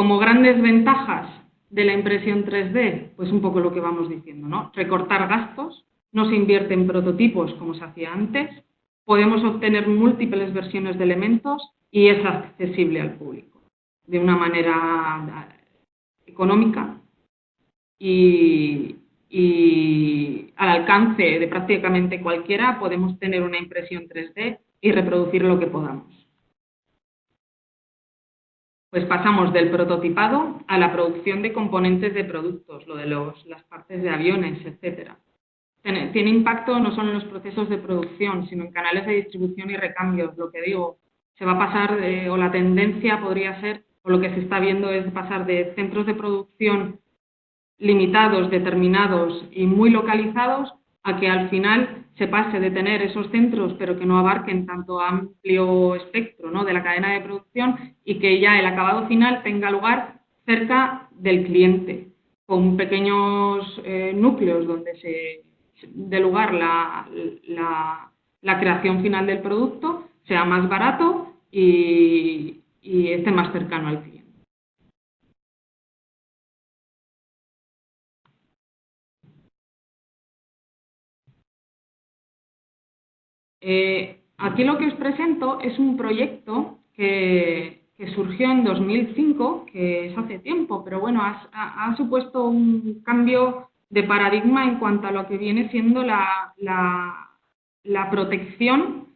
Como grandes ventajas de la impresión 3D, pues un poco lo que vamos diciendo, ¿no? Recortar gastos, no se invierte en prototipos como se hacía antes, podemos obtener múltiples versiones de elementos y es accesible al público de una manera económica y al alcance de prácticamente cualquiera podemos tener una impresión 3D y reproducir lo que podamos. Pues pasamos del prototipado a la producción de componentes de productos, lo de las partes de aviones, etcétera. Tiene impacto no solo en los procesos de producción, sino en canales de distribución y recambios. Lo que digo, se va a pasar, o la tendencia podría ser, o lo que se está viendo es pasar de centros de producción limitados, determinados y muy localizados, a que al final se pase de tener esos centros, pero que no abarquen tanto amplio espectro, ¿no?, de la cadena de producción, y que ya el acabado final tenga lugar cerca del cliente, con pequeños núcleos donde se dé lugar la creación final del producto, sea más barato y esté más cercano al cliente. Aquí lo que os presento es un proyecto que surgió en 2005, que es hace tiempo, pero bueno, ha supuesto un cambio de paradigma en cuanto a lo que viene siendo la protección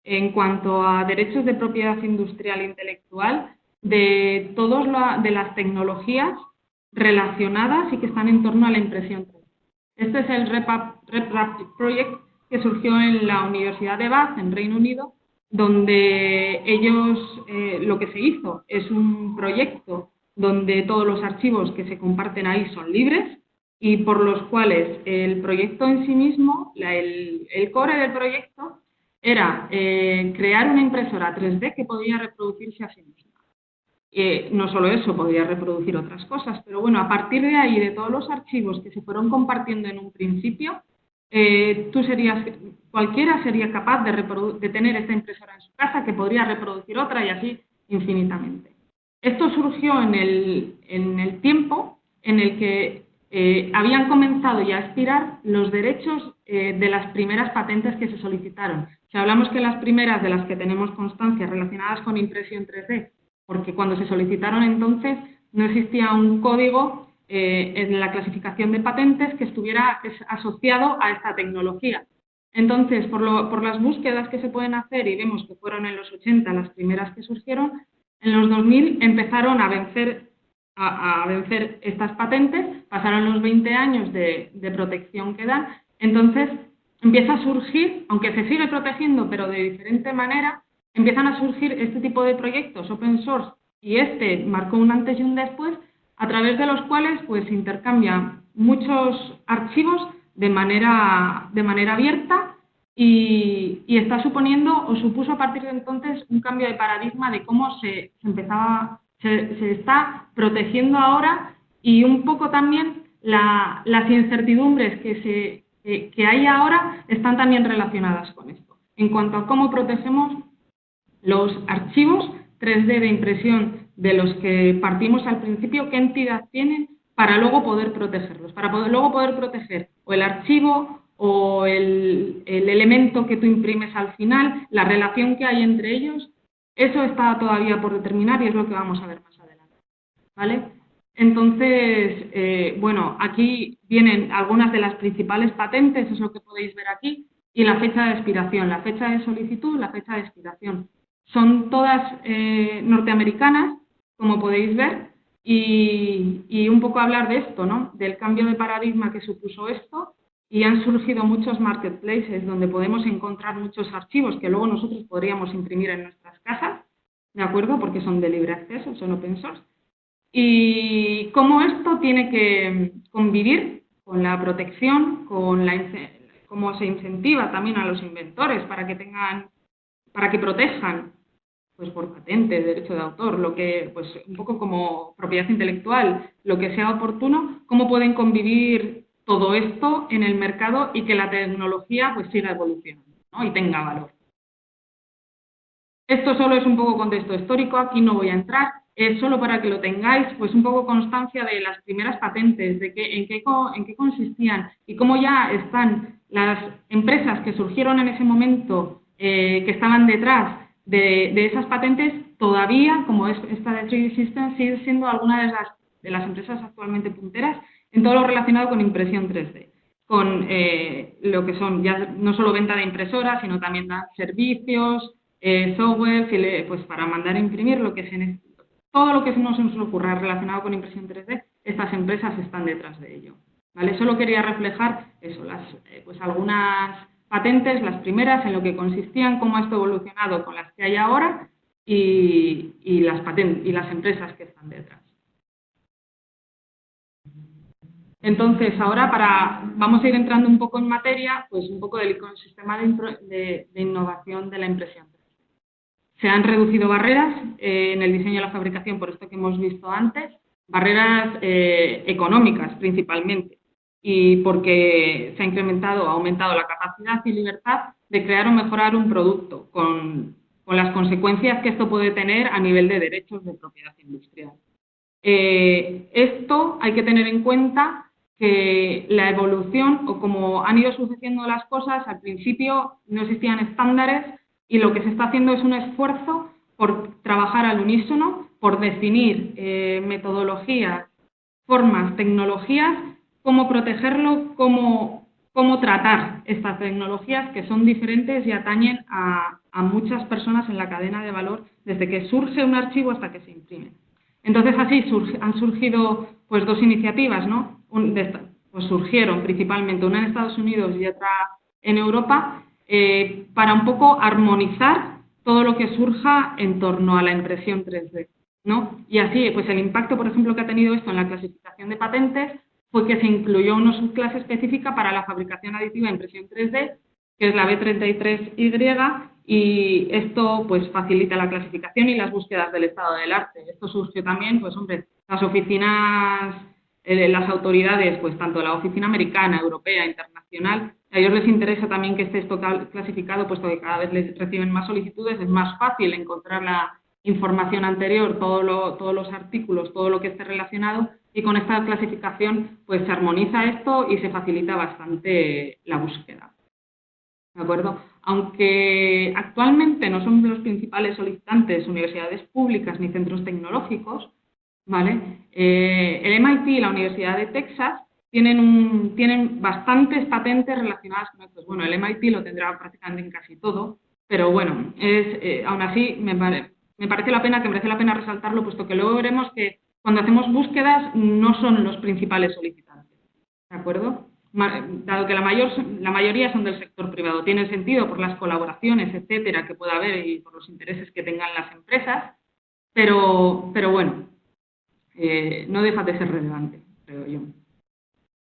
en cuanto a derechos de propiedad industrial e intelectual de todas las tecnologías relacionadas y que están en torno a la impresión 3D. Este es el RepRap Project, que surgió en la Universidad de Bath, en Reino Unido, donde ellos, lo que se hizo es un proyecto donde todos los archivos que se comparten ahí son libres y por los cuales el proyecto en sí mismo, el core del proyecto, era crear una impresora 3D que podía reproducirse a sí misma. No solo eso, podía reproducir otras cosas, pero bueno, a partir de ahí, de todos los archivos que se fueron compartiendo en un principio, cualquiera sería capaz de tener esta impresora en su casa, que podría reproducir otra y así infinitamente. Esto surgió en el tiempo en el que habían comenzado ya a expirar los derechos de las primeras patentes que se solicitaron. Si hablamos que las primeras de las que tenemos constancia relacionadas con impresión 3D, porque cuando se solicitaron entonces no existía un código en la clasificación de patentes que estuviera asociado a esta tecnología. Entonces, por las búsquedas que se pueden hacer, y vemos que fueron en los 80 las primeras que surgieron, en los 2000 empezaron a vencer estas patentes, pasaron los 20 años de protección que dan, entonces empieza a surgir, aunque se sigue protegiendo, pero de diferente manera, empiezan a surgir este tipo de proyectos open source, y este marcó un antes y un después, a través de los cuales pues se intercambian muchos archivos de manera abierta y está suponiendo o supuso a partir de entonces un cambio de paradigma de cómo se está protegiendo ahora, y un poco también las incertidumbres que hay ahora están también relacionadas con esto, en cuanto a cómo protegemos los archivos 3D de impresión de los que partimos al principio, qué entidad tienen para luego poder protegerlos, luego poder proteger o el archivo o el elemento que tú imprimes al final, la relación que hay entre ellos. Eso está todavía por determinar y es lo que vamos a ver más adelante, ¿vale? Entonces, bueno, aquí vienen algunas de las principales patentes, es lo que podéis ver aquí, y la fecha de expiración, la fecha de solicitud, la fecha de expiración. Son todas norteamericanas, como podéis ver, y un poco hablar de esto, ¿no?, del cambio de paradigma que supuso esto, y han surgido muchos marketplaces donde podemos encontrar muchos archivos que luego nosotros podríamos imprimir en nuestras casas, ¿de acuerdo?, porque son de libre acceso, son open source, y cómo esto tiene que convivir con la protección, cómo se incentiva también a los inventores para que protejan, pues por patente, derecho de autor, pues un poco como propiedad intelectual, lo que sea oportuno, cómo pueden convivir todo esto en el mercado y que la tecnología pues siga evolucionando, ¿no?, y tenga valor. Esto solo es un poco contexto histórico, aquí no voy a entrar. solo para que lo tengáis, pues un poco constancia de las primeras patentes, de en qué consistían y cómo ya están las empresas que surgieron en ese momento, que estaban detrás de esas patentes, todavía, como es esta de 3D Systems, sigue siendo alguna de las empresas actualmente punteras en todo lo relacionado con impresión 3D, con lo que son ya no solo venta de impresoras, sino también dan servicios, software, pues para mandar a imprimir, todo lo que no se nos ocurra relacionado con impresión 3D, estas empresas están detrás de ello. ¿Vale? Solo quería reflejar eso, pues algunas patentes, las primeras, en lo que consistían, cómo esto ha evolucionado con las que hay ahora y las empresas que están detrás. Entonces, ahora vamos a ir entrando un poco en materia, pues un poco del ecosistema de innovación de la impresión. Se han reducido barreras en el diseño y la fabricación, por esto que hemos visto antes, barreras económicas principalmente, y porque se ha aumentado la capacidad y libertad de crear o mejorar un producto, con las consecuencias que esto puede tener a nivel de derechos de propiedad industrial. Esto hay que tener en cuenta que la evolución, o como han ido sucediendo las cosas, al principio no existían estándares y lo que se está haciendo es un esfuerzo por trabajar al unísono, por definir metodologías, formas, tecnologías, cómo protegerlo, cómo tratar estas tecnologías que son diferentes y atañen a muchas personas en la cadena de valor, desde que surge un archivo hasta que se imprime. Entonces, así han surgido pues dos iniciativas, ¿no? Pues surgieron principalmente una en Estados Unidos y otra en Europa, para un poco armonizar todo lo que surja en torno a la impresión 3D, ¿no? Y así, pues el impacto, por ejemplo, que ha tenido esto en la clasificación de patentes fue que se incluyó una subclase específica para la fabricación aditiva de impresión 3D, que es la B33Y, y esto pues facilita la clasificación y las búsquedas del estado del arte. Esto surgió también, pues hombre, las oficinas, las autoridades, pues tanto la oficina americana, europea, internacional, a ellos les interesa también que esté esto clasificado, puesto que cada vez les reciben más solicitudes, es más fácil encontrar la información anterior, todos los artículos, todo lo que esté relacionado, y con esta clasificación pues se armoniza esto y se facilita bastante la búsqueda. ¿De acuerdo? Aunque actualmente no son los principales solicitantes universidades públicas ni centros tecnológicos, ¿vale? El MIT y la Universidad de Texas tienen bastantes patentes relacionadas con esto. Bueno, el MIT lo tendrá prácticamente en casi todo, pero bueno, aún así me merece la pena resaltarlo, puesto que luego veremos que cuando hacemos búsquedas no son los principales solicitantes, ¿de acuerdo? Dado que la mayoría son del sector privado. Tiene sentido por las colaboraciones, etcétera, que pueda haber y por los intereses que tengan las empresas, pero bueno, no deja de ser relevante, creo yo.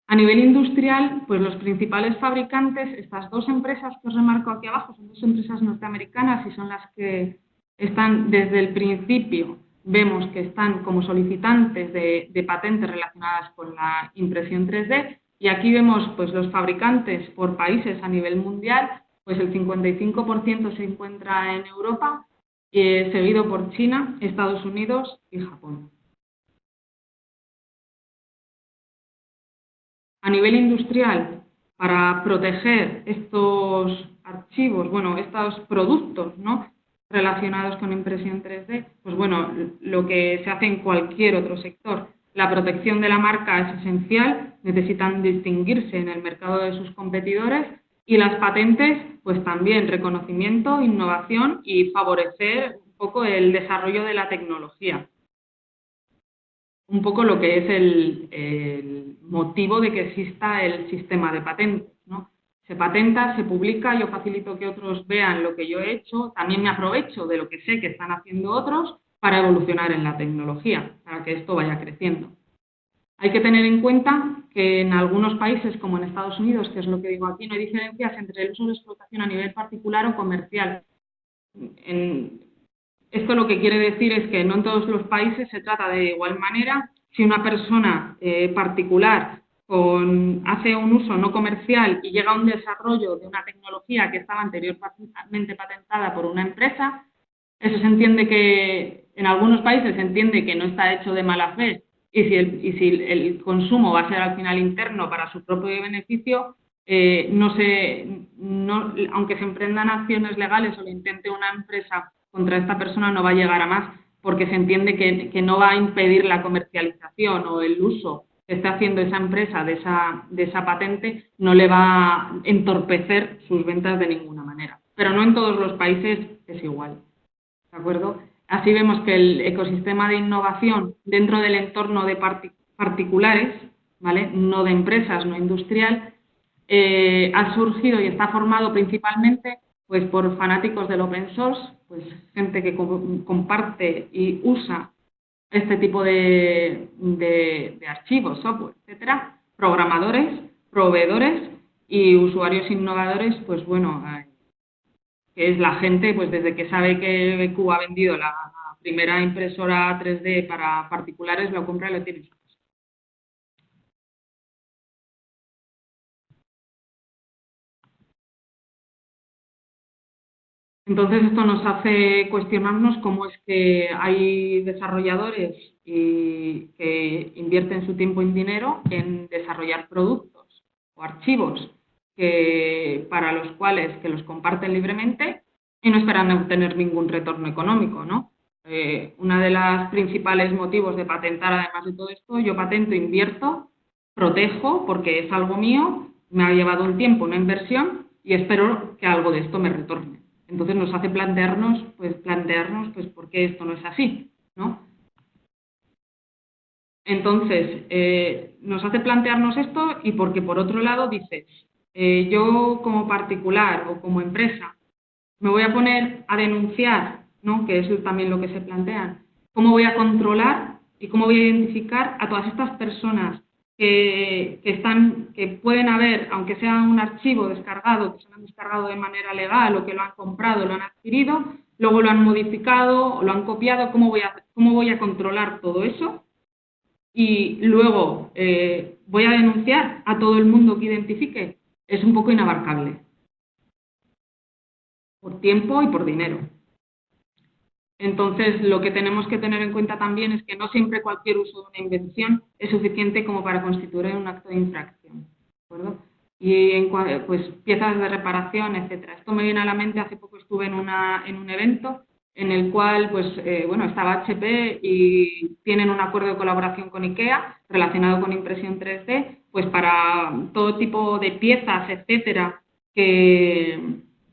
A nivel industrial, pues los principales fabricantes, estas dos empresas que os remarco aquí abajo, son dos empresas norteamericanas y son las que están desde el principio, vemos que están como solicitantes de patentes relacionadas con la impresión 3D, y aquí vemos pues los fabricantes por países a nivel mundial, pues el 55% se encuentra en Europa, seguido por China, Estados Unidos y Japón. A nivel industrial, para proteger estos archivos, bueno, estos productos, ¿no?, relacionados con impresión 3D, pues bueno, lo que se hace en cualquier otro sector. La protección de la marca es esencial, necesitan distinguirse en el mercado de sus competidores, y las patentes, pues también reconocimiento, innovación y favorecer un poco el desarrollo de la tecnología. Un poco lo que es el motivo de que exista el sistema de patentes, ¿no? Se patenta, se publica, yo facilito que otros vean lo que yo he hecho, también me aprovecho de lo que sé que están haciendo otros para evolucionar en la tecnología, para que esto vaya creciendo. Hay que tener en cuenta que en algunos países, como en Estados Unidos, que es lo que digo aquí, no hay diferencias entre el uso de explotación a nivel particular o comercial. Esto lo que quiere decir es que no en todos los países se trata de igual manera. Si una persona particular hace un uso no comercial y llega a un desarrollo de una tecnología que estaba anteriormente patentada por una empresa, eso se entiende que en algunos países se entiende que no está hecho de mala fe y si el consumo va a ser al final interno para su propio beneficio, aunque se emprendan acciones legales o lo intente una empresa contra esta persona, no va a llegar a más, porque se entiende que no va a impedir la comercialización o el uso que está haciendo esa empresa de esa patente, no le va a entorpecer sus ventas de ninguna manera. Pero no en todos los países es igual, ¿de acuerdo? Así vemos que el ecosistema de innovación dentro del entorno de particulares, ¿vale? No de empresas, no industrial, ha surgido y está formado principalmente pues, por fanáticos del open source, pues gente que comparte y usa este tipo de archivos, software, etcétera, programadores, proveedores y usuarios innovadores, pues bueno, que es la gente, pues desde que sabe que BQ ha vendido la primera impresora 3D para particulares, lo compra y lo tiene. Entonces, esto nos hace cuestionarnos cómo es que hay desarrolladores que invierten su tiempo y dinero en desarrollar productos o archivos para los cuales que los comparten libremente y no esperan obtener ningún retorno económico, ¿no? Una de las principales motivos de patentar, además de todo esto, yo patento, invierto, protejo porque es algo mío, me ha llevado un tiempo, una inversión y espero que algo de esto me retorne. Entonces nos hace plantearnos por qué esto no es así, ¿no? Entonces, nos hace plantearnos esto y porque por otro lado dices, yo como particular o como empresa me voy a poner a denunciar, ¿no? Que es también lo que se plantean, cómo voy a controlar y cómo voy a identificar a todas estas personas que pueden haber, aunque sea un archivo descargado, que se lo han descargado de manera legal o que lo han comprado, lo han adquirido, luego lo han modificado o lo han copiado, cómo voy a controlar todo eso? Y luego voy a denunciar a todo el mundo que identifique. Es un poco inabarcable, por tiempo y por dinero. Entonces, lo que tenemos que tener en cuenta también es que no siempre cualquier uso de una invención es suficiente como para constituir un acto de infracción, ¿de acuerdo? Y pues piezas de reparación, etcétera. Esto me viene a la mente, hace poco estuve en un evento en el cual, pues, bueno, estaba HP y tienen un acuerdo de colaboración con IKEA relacionado con impresión 3D, pues para todo tipo de piezas, etcétera, que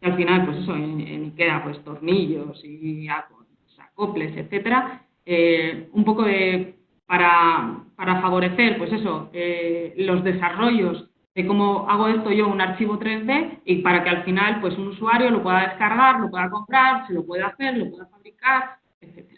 al final, pues eso, en IKEA, pues tornillos y acoples, etcétera, un poco para favorecer, pues eso, los desarrollos de cómo hago esto yo, un archivo 3D, y para que al final, pues un usuario lo pueda descargar, lo pueda comprar, se lo pueda hacer, lo pueda fabricar, etcétera.